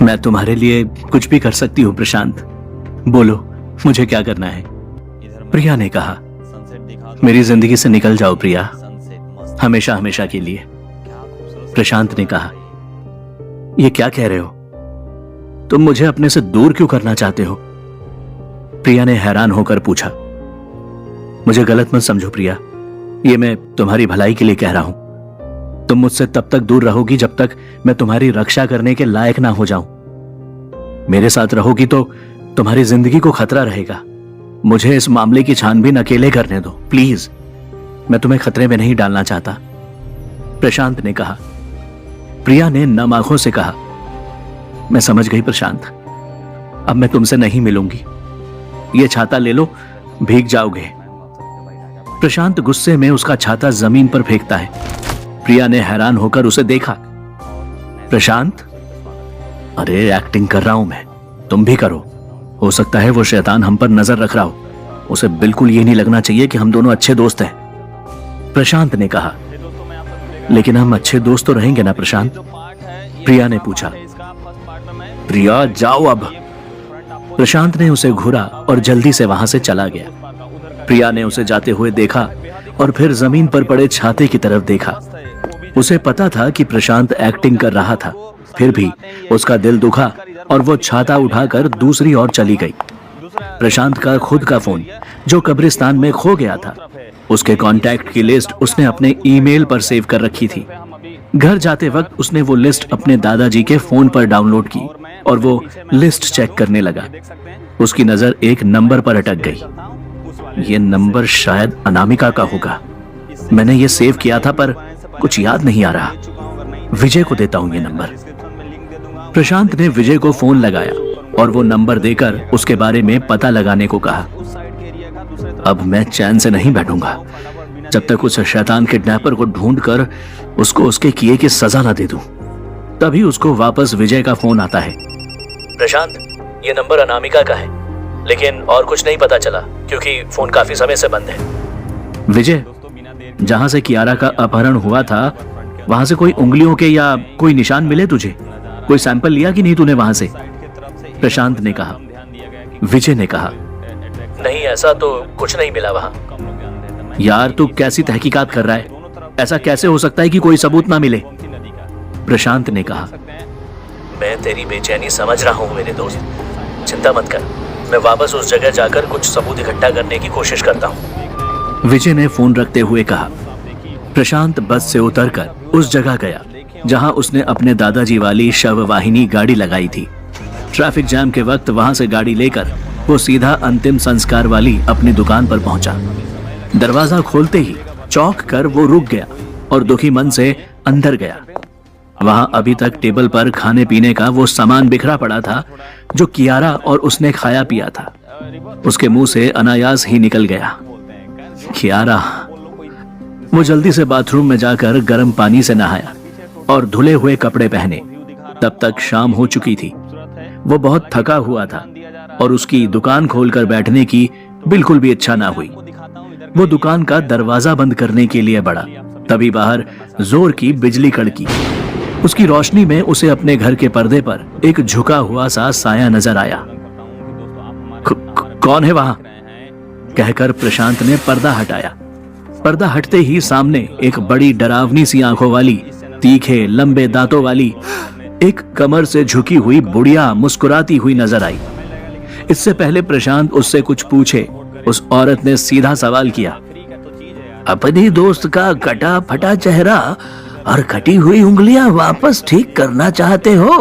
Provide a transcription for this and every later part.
मैं तुम्हारे लिए कुछ भी कर सकती हूँ प्रशांत, बोलो मुझे क्या करना है। प्रिया ने कहा, मेरी जिंदगी से निकल जाओ प्रिया, हमेशा हमेशा के लिए। प्रशांत ने कहा, ये क्या कह रहे हो, तुम मुझे अपने से दूर क्यों करना चाहते हो? प्रिया ने हैरान होकर पूछा। मुझे गलत मत समझो प्रिया, ये मैं तुम्हारी भलाई के लिए कह रहा हूं। तुम मुझसे तब तक दूर रहोगी जब तक मैं तुम्हारी रक्षा करने के लायक ना हो जाऊं। मेरे साथ रहोगी तो तुम्हारी जिंदगी को खतरा रहेगा। मुझे इस मामले की छानबीन अकेले करने दो प्लीज, मैं तुम्हें खतरे में नहीं डालना चाहता, प्रशांत ने कहा। प्रिया ने नम आंखों से कहा, मैं समझ गई प्रशांत, अब मैं तुमसे नहीं मिलूंगी। ये छाता ले लो, भीग जाओगे। प्रशांत गुस्से में उसका छाता जमीन पर फेंकता है। प्रिया ने हैरान होकर उसे देखा। प्रशांत, अरे एक्टिंग कर रहा हूं मैं, तुम भी करो। हो सकता है वो शैतान हम पर नजर रख रहा हो, उसे बिल्कुल ये नहीं लगना चाहिए कि हम दोनों अच्छे दोस्त हैं, प्रशांत ने कहा। लेकिन हम अच्छे दोस्त तो रहेंगे ना प्रशांत? प्रिया ने पूछा। प्रिया जाओ अब। प्रशांत ने उसे घूरा और जल्दी से वहां से चला गया। प्रिया ने उसे जाते हुए देखा और फिर जमीन पर पड़े छाते की तरफ देखा। उसे पता था कि प्रशांत एक्टिंग कर रहा था, फिर भी उसका दिल दुखा और वो छाता उठाकर दूसरी ओर चली गई। प्रशांत का खुद का फोन जो कब्रिस्तान में खो गया था, उसके कांटेक्ट की लिस्ट उसने अपने ईमेल पर सेव कर रखी थी। घर जाते वक्त उसने वो लिस्ट अपने दादाजी के फोन पर डाउनलोड की और वो लिस्ट चेक करने लगा। उसकी नजर एक नंबर पर अटक गई। ये नंबर शायद अनामिका का होगा। मैंने ये सेव किया था पर कुछ याद नहीं आ रहा। विजय को देता हूं ये नंबर। प्रशांत ने विजय को फोन लगाया और वो नंबर देकर उसके बारे में पता लगाने को कहा। अब मैं चैन से नहीं बैठूंगा जब तक उस शैतान किडनैपर को ढूंढकर उसको उसके किए की सजा ना दे दूं। तभी उसको वापस विजय का फोन आता है। प्रशांत, ये नंबर अनामिका का है, लेकिन और कुछ नहीं पता चला क्योंकि फोन काफी समय से बंद है। विजय, जहां से कियारा का अपहरण हुआ था वहां से कोई उंगलियों के या कोई निशान मिले तुझे? कोई सैंपल लिया कि नहीं तूने वहां से? प्रशांत ने कहा। विजय ने कहा, नहीं ऐसा तो कुछ नहीं मिला वहां। यार तू कैसी तहकीकात कर रहा है? ऐसा कैसे हो सकता है कि कोई सबूत ना मिले? प्रशांत ने कहा। मैं तेरी बेचैनी समझ रहा हूं मेरे दोस्त, चिंता मत कर, मैं वापस उस जगह जाकर कुछ सबूत इकट्ठा करने की कोशिश करता हूं, विजय ने फोन रखते हुए कहा। प्रशांत बस से उतरकर उस जगह गया जहां उसने अपने दादाजी वाली शववाहिनी गाड़ी लगाई थी। ट्रैफिक जाम के वक्त वहां से गाड़ी लेकर वो सीधा अंतिम संस्कार वाली अपनी दुकान पर पहुंचा। दरवाजा खोलते ही चौंक कर वो रुक गया और दुखी मन से अंदर गया। वहां अभी तक टेबल पर खाने पीने का वो सामान बिखरा पड़ा था जो कियारा और उसने खाया पिया था। उसके मुंह से अनायास ही निकल गया, कियारा। वो जल्दी से बाथरूम में जाकर गर्म पानी से नहाया और धुले हुए कपड़े पहने। तब तक शाम हो चुकी थी। वो बहुत थका हुआ था और उसकी दुकान खोलकर बैठने की बिल्कुल भी इच्छा ना हुई। वो दुकान का दरवाजा बंद करने के लिए बढ़ा, तभी बाहर जोर की बिजली कड़की। उसकी रोशनी में उसे अपने घर के पर्दे पर एक झुका हुआ सा साया नजर आया। कौन है वहां? कहकर प्रशांत ने पर्दा हटाया। पर्दा हटते ही सामने एक बड़ी डरावनी सी आंखों वाली, तीखे लंबे दांतों वाली, एक कमर से झुकी हुई बुढ़िया मुस्कुराती हुई नजर आई। इससे पहले प्रशांत उससे कुछ पूछे, उस औरत ने सीधा सवाल किया, अपनी दोस्त का कटा फटा चेहरा और कटी हुई उंगलियां वापस ठीक करना चाहते हो?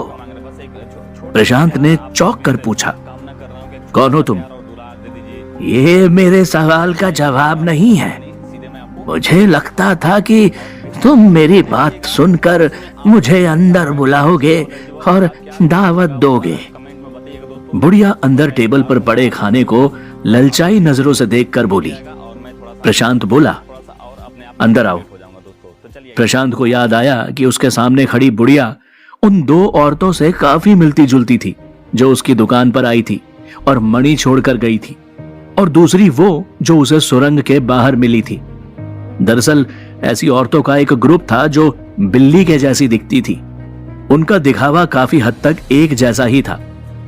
प्रशांत ने चौंक कर पूछा। कौन हो तुम? ये मेरे सवाल का जवाब नहीं है। मुझे लगता था कि तुम मेरी बात सुनकर मुझे अंदर बुलाओगे और दावत दोगे। बुढ़िया अंदर टेबल पर पड़े खाने को ललचाई नजरों से देखकर बोली। प्रशांत बोला, अंदर आओ। प्रशांत को याद आया कि उसके सामने खड़ी बुढ़िया उन दो औरतों से काफी मिलती जुलती थी जो उसकी दुकान पर आई थी और मणि छोड़कर गई थी, और दूसरी वो जो उसे सुरंग के बाहर मिली थी। दरअसल ऐसी औरतों का एक ग्रुप था जो बिल्ली के जैसी दिखती थी। उनका दिखावा काफी हद तक एक जैसा ही था,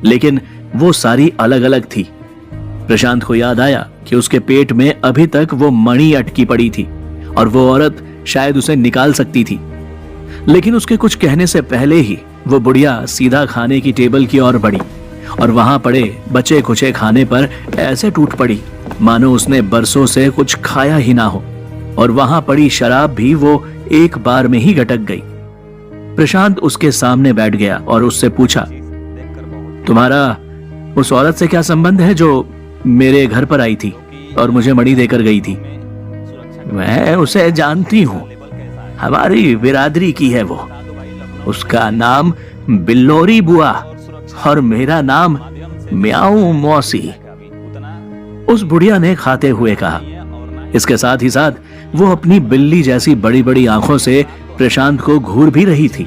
लेकिन वो सारी अलग अलग थी। प्रशांत को याद आया कि उसके पेट में अभी तक वो मणि अटकी पड़ी थी और वो औरत शायद उसे निकाल सकती थी। लेकिन उसके कुछ कहने से पहले ही वो बुढ़िया सीधा खाने की टेबल की ओर बढ़ी और वहां पड़े बचे खुचे खाने पर ऐसे टूट पड़ी मानो उसने बरसों से कुछ खाया ही ना हो, और वहां पड़ी शराब भी वो एक बार में ही गटक गई। प्रशांत उसके सामने बैठ गया और उससे पूछा, तुम्हारा उस औरत से क्या संबंध है जो मेरे घर पर आई थी और मुझे मणि देकर गई थी? मैं उसे जानती हूं, हमारी बिरादरी की है वो। उसका नाम बिल्लोरी बुआ और मेरा नाम म्याऊ मौसी, उस बुढ़िया ने खाते हुए कहा। इसके साथ ही साथ वो अपनी बिल्ली जैसी बड़ी बड़ी आंखों से प्रशांत को घूर भी रही थी।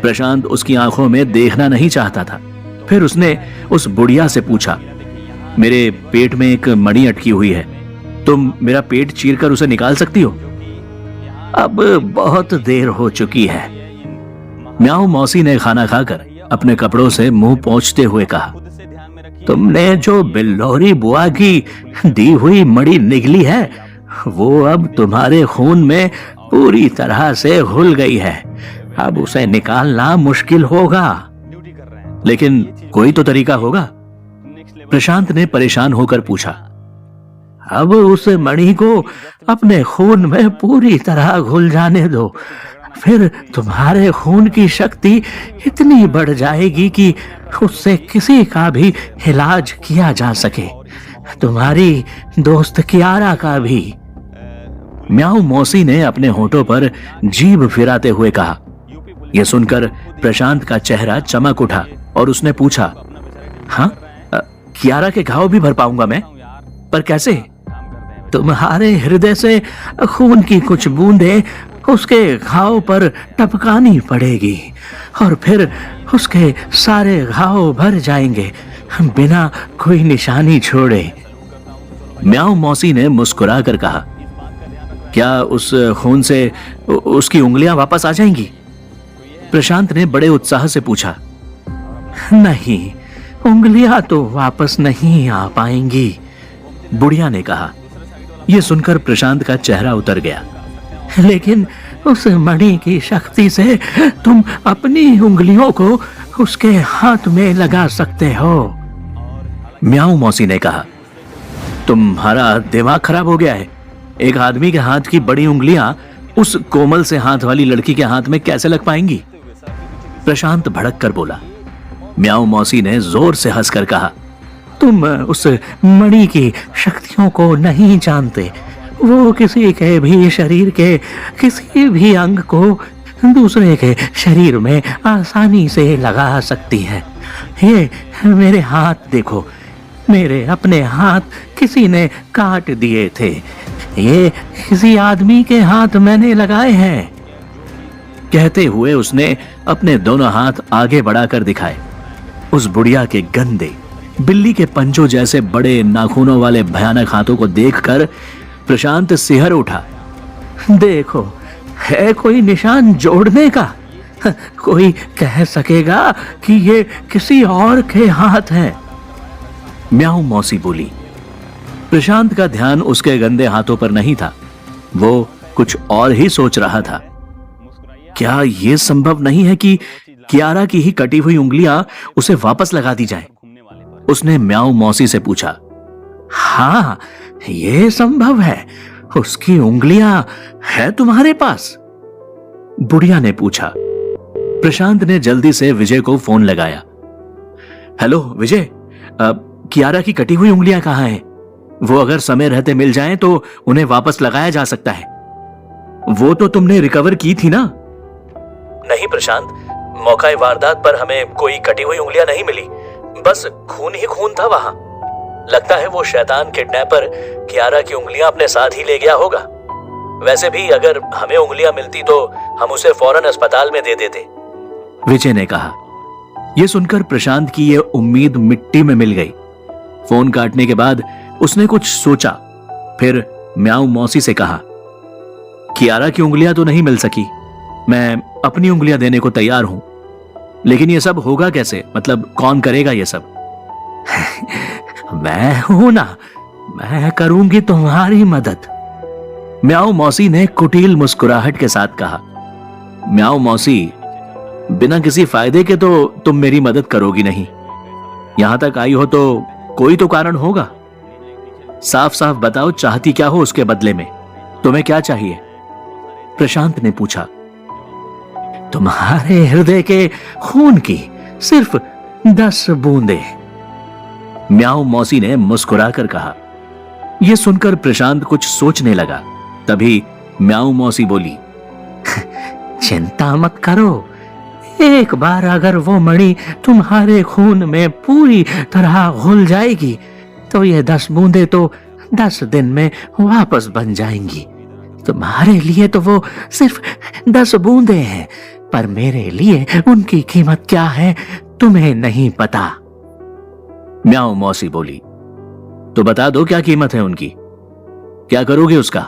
प्रशांत उसकी आंखों में देखना नहीं चाहता था। फिर उसने उस बुढ़िया से पूछा, मेरे पेट में एक मणि अटकी हुई है, तुम मेरा पेट चीरकर उसे निकाल सकती हो? अब बहुत देर हो चुकी है, म्याऊ मौसी ने खाना खाकर अपने कपड़ों से मुंह पोंछते हुए कहा। तुमने जो बिल्लोरी बुआ की दी हुई मणि निगली है वो अब तुम्हारे खून में पूरी तरह से घुल गई है, अब उसे निकालना मुश्किल होगा। लेकिन कोई तो तरीका होगा? प्रशांत ने परेशान होकर पूछा। अब उस मणि को अपने खून में पूरी तरह घुल जाने दो, फिर तुम्हारे खून की शक्ति इतनी बढ़ जाएगी कि उससे किसी का भी इलाज किया जा सके, तुम्हारी दोस्त कियारा का भी। म्याऊ मौसी ने अपने होठों पर जीभ फिराते हुए कहा। यह सुनकर प्रशांत का चेहरा चमक उठा और उसने पूछा, हाँ, कियारा के घाव भी भर पाऊंगा मैं? पर कैसे? तुम्हारे हृदय से खून की कुछ बूंदें उसके घाव पर टपकानी पड़ेगी और फिर उसके सारे घाव भर जाएंगे बिना कोई निशानी छोड़े। म्याऊ मौसी ने मुस्कुरा कर कहा, क्या उस खून से उसकी उंगलियां वापस आ जाएंगी? प्रशांत ने बड़े उत्साह से पूछा। नहीं, उंगलियां तो वापस नहीं आ पाएंगी, बुढ़िया ने कहा। यह सुनकर प्रशांत का चेहरा उतर गया। लेकिन उस मणि की शक्ति से तुम अपनी उंगलियों को उसके हाथ में लगा सकते हो, म्याऊ मौसी ने कहा। तुम्हारा दिमाग खराब हो गया है? एक आदमी के हाथ की बड़ी उंगलियां उस कोमल से हाथ वाली लड़की के हाथ में कैसे लग पाएंगी? प्रशांत भड़क कर बोला। म्याऊ मौसी ने जोर से हंसकर कहा, तुम उस मणि की शक्तियों को नहीं जानते। वो किसी के भी शरीर के किसी भी अंग को दूसरे के शरीर में आसानी से लगा सकती है। ये मेरे हाथ देखो, मेरे अपने हाथ किसी ने काट दिए थे, ये किसी आदमी के हाथ मैंने लगाए हैं। कहते हुए उसने अपने दोनों हाथ आगे बढ़ाकर दिखाए। उस बुढ़िया के गंदे बिल्ली के पंजों जैसे बड़े नाखूनों वाले भयानक हाथों को देखकर प्रशांत सिहर उठा। देखो, है कोई निशान जोड़ने का? कोई कह सकेगा कि ये किसी और के हाथ हैं? म्याऊ मौसी बोली। प्रशांत का ध्यान उसके गंदे हाथों पर नहीं था, वो कुछ और ही सोच रहा था। क्या यह संभव नहीं है कि कियारा की ही कटी हुई उंगलियां उसे वापस लगा दी जाए? उसने म्याऊ मौसी से पूछा। हाँ, यह संभव है, उसकी उंगलियां है तुम्हारे पास? बुढ़िया ने पूछा। प्रशांत ने जल्दी से विजय को फोन लगाया। हेलो विजय, कियारा की कटी हुई उंगलियां कहां हैं? वो अगर समय रहते मिल जाएं तो उन्हें वापस लगाया जा सकता है। वो तो तुमने रिकवर की थी ना? नहीं प्रशांत, मौका वारदात पर हमें कोई कटी हुई उंगलियां नहीं मिली, बस खून ही खून था वहां। लगता है वो शैतान किडनैपर कियारा की उंगलियां अपने साथ ही ले गया होगा। वैसे भी अगर हमें उंगलियां मिलती तो हम उसे फौरन अस्पताल में दे देते, विजय ने कहा। यह सुनकर प्रशांत की यह उम्मीद मिट्टी में मिल गई। फोन काटने के बाद उसने कुछ सोचा, फिर म्याऊ मौसी से कहा, कियारा की उंगलियां तो नहीं मिल सकी, मैं अपनी उंगलियां देने को तैयार हूं, लेकिन ये सब होगा कैसे? मतलब कौन करेगा ये सब? मैं हूं ना, मैं करूंगी तुम्हारी मदद। म्याऊ मौसी ने कुटिल मुस्कुराहट के साथ कहा। म्याऊ मौसी, बिना किसी फायदे के तो तुम मेरी मदद करोगी नहीं। यहां तक आई हो तो कोई तो कारण होगा। साफ साफ बताओ, चाहती क्या हो उसके बदले में? तुम्हें क्या चाहिए? प्रशांत ने पूछा। तुम्हारे हृदय के खून की सिर्फ 10 बूंदे। म्याऊ मौसी ने मुस्कुराकर कहा। यह सुनकर प्रशांत कुछ सोचने लगा। तभी म्याऊ मौसी बोली, चिंता मत करो, एक बार अगर वो मणि तुम्हारे खून में पूरी तरह घुल जाएगी तो ये 10 बूंदे तो 10 दिन में वापस बन जाएंगी। तुम्हारे लिए तो वो सिर्फ 10 बूंदे हैं, पर मेरे लिए उनकी कीमत क्या है तुम्हें नहीं पता। म्याऊ मौसी बोली, तो बता दो क्या कीमत है उनकी, क्या करोगे उसका?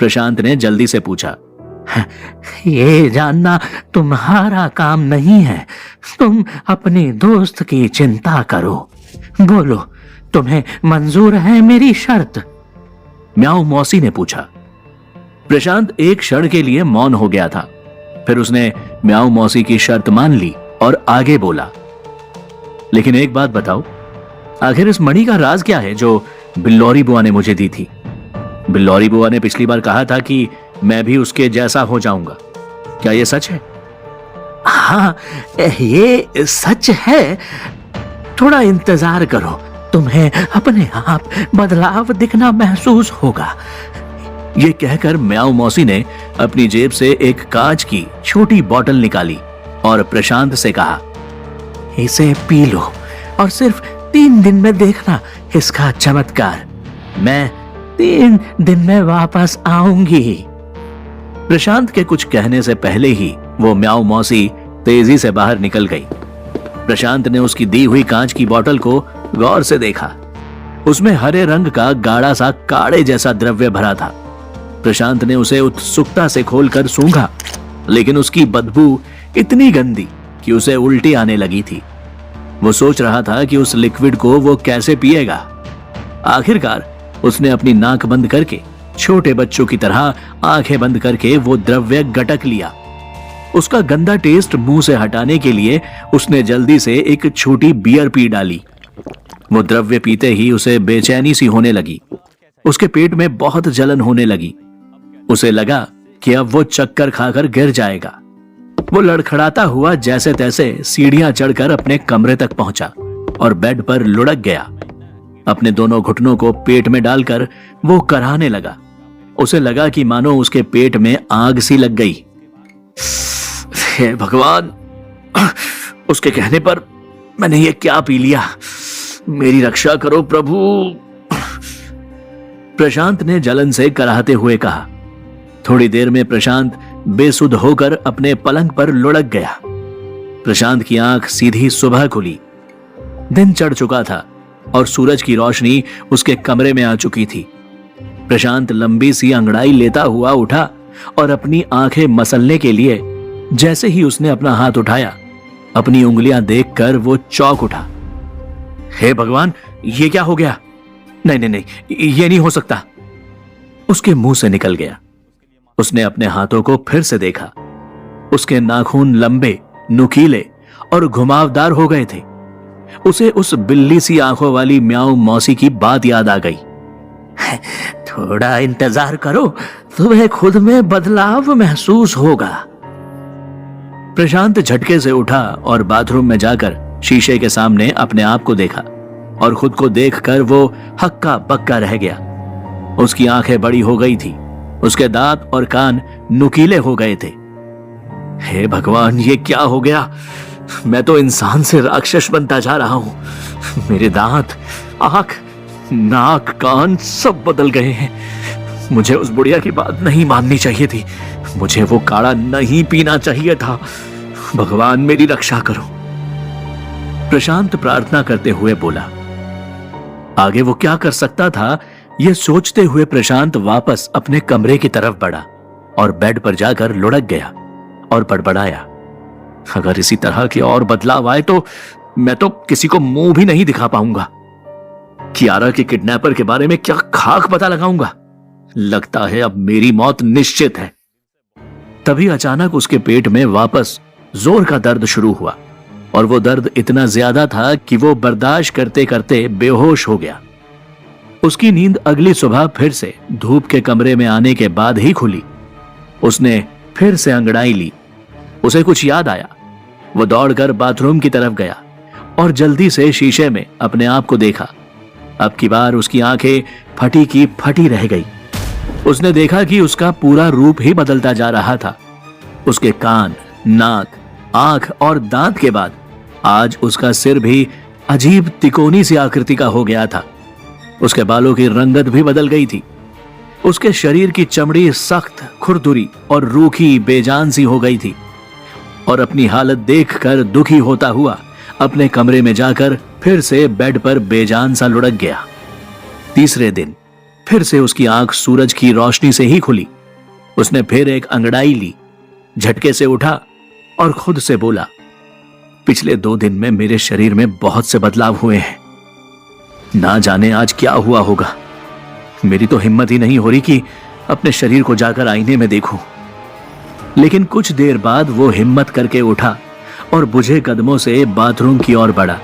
प्रशांत ने जल्दी से पूछा। ये जानना तुम्हारा काम नहीं है, तुम अपने दोस्त की चिंता करो। बोलो, तुम्हें मंजूर है मेरी शर्त? म्याऊ मौसी ने पूछा। प्रशांत एक क्षण के लिए मौन हो गया था। फिर उसने म्याऊ मौसी की शर्त मान ली और आगे बोला, लेकिन एक बात बताओ, आखिर इस मणि का राज क्या है जो बिल्लौरी बुआ ने मुझे दी थी? बिल्लौरी बुआ ने पिछली बार कहा था कि मैं भी उसके जैसा हो जाऊंगा। क्या यह सच है? हाँ, ये सच है। थोड़ा इंतजार करो, तुम्हें अपने आप बदलाव दिखना महसूस होगा। ये कहकर म्याऊ मौसी ने अपनी जेब से एक कांच की छोटी बोतल निकाली और प्रशांत से कहा, इसे पी लो और सिर्फ 3 दिन में देखना इसका चमत्कार। मैं 3 दिन में वापस आऊंगी। प्रशांत के कुछ कहने से पहले ही वो म्याऊ मौसी तेजी से बाहर निकल गई। प्रशांत ने उसकी दी हुई कांच की बोतल को गौर से देखा। उसमें हरे रंग का गाढ़ा सा काढ़े जैसा द्रव्य भरा था। प्रशांत ने उसे उत्सुकता से खोलकर सूंघा, लेकिन उसकी बदबू इतनी गंदी कि उसे उल्टी आने लगी थी। वो सोच रहा था कि उस लिक्विड को वो कैसे पिएगा। आखिरकार उसने अपनी नाक बंद करके छोटे बच्चों की तरह आंखें बंद करके वो द्रव्य गटक लिया। उसका गंदा टेस्ट मुंह से हटाने के लिए उसने जल्दी से एक छोटी बियर पी डाली। वो द्रव्य पीते ही उसे बेचैनी सी होने लगी। उसके पेट में बहुत जलन होने लगी। उसे लगा कि अब वो चक्कर खाकर गिर जाएगा। वो लड़खड़ाता हुआ जैसे तैसे सीढ़ियां चढ़कर अपने कमरे तक पहुंचा और बेड पर लुढ़क गया। अपने दोनों घुटनों को पेट में डालकर वो कराहने लगा। उसे लगा कि मानो उसके पेट में आग सी लग गई। हे भगवान, उसके कहने पर मैंने ये क्या पी लिया? मेरी रक्षा करो प्रभु। प्रशांत ने जलन से कराहते हुए कहा। थोड़ी देर में प्रशांत बेसुध होकर अपने पलंग पर लुढ़क गया। प्रशांत की आंख सीधी सुबह खुली। दिन चढ़ चुका था और सूरज की रोशनी उसके कमरे में आ चुकी थी। प्रशांत लंबी सी अंगड़ाई लेता हुआ उठा और अपनी आंखें मसलने के लिए जैसे ही उसने अपना हाथ उठाया, अपनी उंगलियां देखकर वो चौंक उठा। हे भगवान, ये क्या हो गया? नहीं नहीं नहीं, ये नहीं हो सकता। उसके मुंह से निकल गया। उसने अपने हाथों को फिर से देखा। उसके नाखून लंबे, नुकीले और घुमावदार हो गए थे। उसे उस बिल्ली सी आंखों वाली म्याऊ मौसी की बात याद आ गई। थोड़ा इंतजार करो, तुम्हें खुद में बदलाव महसूस होगा। प्रशांत झटके से उठा और बाथरूम में जाकर शीशे के सामने अपने आप को देखा और खुद को देखकर वो हक्का बक्का रह गया। उसकी आंखें बड़ी हो गई थी। उसके दांत और कान नुकीले हो गए थे। हे भगवान, ये क्या हो गया? मैं तो इंसान से राक्षस बनता जा रहा हूं। मेरे दांत, आंख, नाक, कान सब बदल गए हैं। मुझे उस बुढ़िया की बात नहीं माननी चाहिए थी। मुझे वो काढ़ा नहीं पीना चाहिए था। भगवान, मेरी रक्षा करो। प्रशांत प्रार्थना करते हुए बोला। आगे वो क्या कर सकता था, यह सोचते हुए प्रशांत वापस अपने कमरे की तरफ बढ़ा और बेड पर जाकर लुढ़क गया और बड़बड़ाया। अगर इसी तरह के और बदलाव आए तो मैं तो किसी को मुंह भी नहीं दिखा पाऊंगा। कियारा के किडनैपर के बारे में क्या खाक पता लगाऊंगा। लगता है अब मेरी मौत निश्चित है। तभी अचानक उसके पेट में वापस जोर का दर्द शुरू हुआ और वो दर्द इतना ज्यादा था कि वो बर्दाश्त करते करते बेहोश हो गया। उसकी नींद अगली सुबह फिर से धूप के कमरे में आने के बाद ही खुली। उसने फिर से अंगड़ाई ली। उसे कुछ याद आया। वो दौड़कर बाथरूम की तरफ गया और जल्दी से शीशे में अपने आप को देखा। अब की बार उसकी आंखें फटी की फटी रह गई। उसने देखा कि उसका पूरा रूप ही बदलता जा रहा था। उसके कान, नाक, आंख और दांत के बाद आज उसका सिर भी अजीब तिकोनी सी आकृति का हो गया था। उसके बालों की रंगत भी बदल गई थी। उसके शरीर की चमड़ी सख्त, खुरदुरी और रूखी बेजान सी हो गई थी और अपनी हालत देखकर दुखी होता हुआ अपने कमरे में जाकर फिर से बेड पर बेजान सा लुढ़क गया। तीसरे दिन फिर से उसकी आंख सूरज की रोशनी से ही खुली। उसने फिर एक अंगड़ाई ली, झटके से उठा और खुद से बोला, पिछले 2 दिन में मेरे शरीर में बहुत से बदलाव हुए हैं। ना जाने आज क्या हुआ होगा। मेरी तो हिम्मत ही नहीं हो रही कि अपने शरीर को जाकर आईने में देखूं। लेकिन कुछ देर बाद वो हिम्मत करके उठा और बुझे कदमों से बाथरूम की ओर बढ़ा।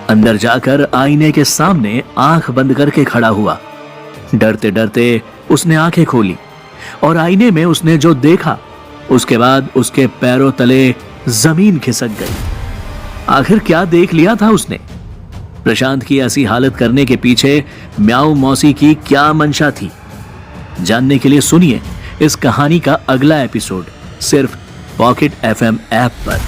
अंदर जाकर आईने के सामने आंख बंद करके खड़ा हुआ। डरते डरते उसने आंखें खोली और आईने में उसने जो देखा उसके बाद उसके पैरों तले जमीन खिसक गई। आखिर क्या देख लिया था उसने? प्रशांत की ऐसी हालत करने के पीछे म्याऊ मौसी की क्या मंशा थी? जानने के लिए सुनिए इस कहानी का अगला एपिसोड सिर्फ पॉकेट FM ऐप पर।